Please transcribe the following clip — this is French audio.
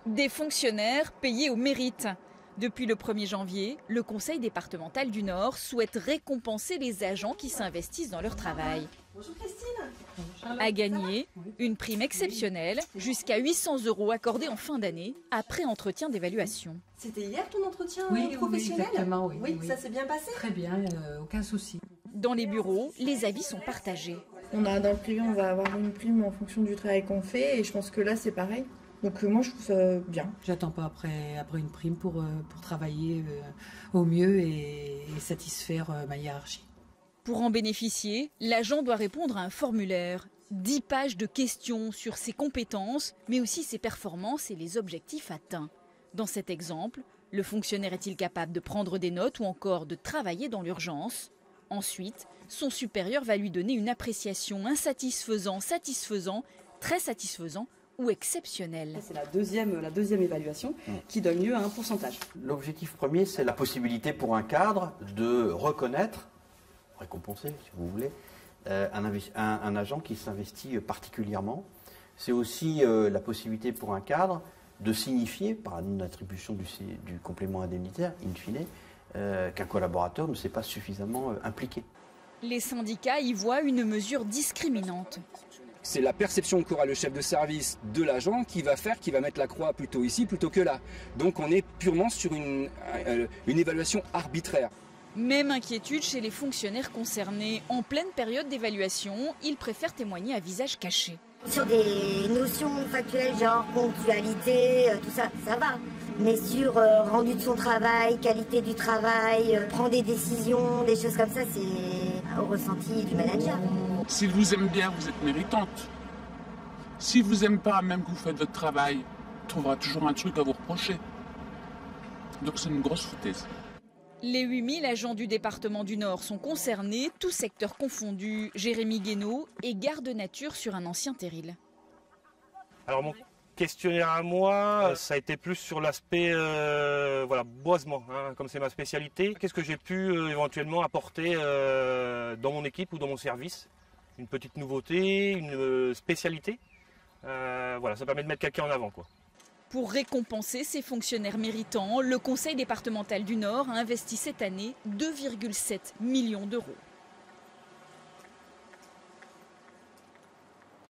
Des fonctionnaires payés au mérite. Depuis le 1er janvier, le Conseil départemental du Nord souhaite récompenser les agents qui s'investissent dans leur travail. Bonjour Christine. À gagner, une prime exceptionnelle, jusqu'à 800 € accordés en fin d'année, après entretien d'évaluation. C'était hier ton entretien professionnel? Oui, exactement, oui. Ça s'est bien passé? Très bien, aucun souci. Dans les bureaux, les avis sont partagés. Dans le privé, on va avoir une prime en fonction du travail qu'on fait et je pense que là, c'est pareil. Donc moi, je trouve ça bien. J'attends pas après une prime pour travailler au mieux et satisfaire ma hiérarchie. Pour en bénéficier, l'agent doit répondre à un formulaire. 10 pages de questions sur ses compétences, mais aussi ses performances et les objectifs atteints. Dans cet exemple, le fonctionnaire est-il capable de prendre des notes ou encore de travailler dans l'urgence? Ensuite, son supérieur va lui donner une appréciation insatisfaisant, satisfaisant, très satisfaisant ou exceptionnel. C'est la deuxième évaluation qui donne lieu à un pourcentage. L'objectif premier, c'est la possibilité pour un cadre de reconnaître, récompenser si vous voulez, un agent qui s'investit particulièrement. C'est aussi la possibilité pour un cadre de signifier, par une attribution du complément indemnitaire, in fine, qu'un collaborateur ne s'est pas suffisamment impliqué. Les syndicats y voient une mesure discriminante. C'est la perception qu'aura le chef de service de l'agent qui va mettre la croix plutôt ici plutôt que là. Donc on est purement sur une évaluation arbitraire. Même inquiétude chez les fonctionnaires concernés. En pleine période d'évaluation, ils préfèrent témoigner à visage caché. Sur des notions factuelles genre ponctualité, tout ça, ça va. Mais sur rendu de son travail, qualité du travail, prendre des décisions, des choses comme ça, c'est au ressenti du manager. S'il vous aime bien, vous êtes méritante. S'il vous aime pas, même que vous faites votre travail, il trouvera toujours un truc à vous reprocher. Donc c'est une grosse foutaise. Les 8000 agents du département du Nord sont concernés, tous secteurs confondus. Jérémy Guénaud est garde nature sur un ancien terril. Alors mon questionnaire à moi, ça a été plus sur l'aspect boisement, comme c'est ma spécialité. Qu'est-ce que j'ai pu éventuellement apporter dans mon équipe ou dans mon service? Une petite nouveauté, une spécialité. Ça permet de mettre quelqu'un en avant, quoi. Pour récompenser ces fonctionnaires méritants, le Conseil départemental du Nord a investi cette année 2,7 millions d'euros.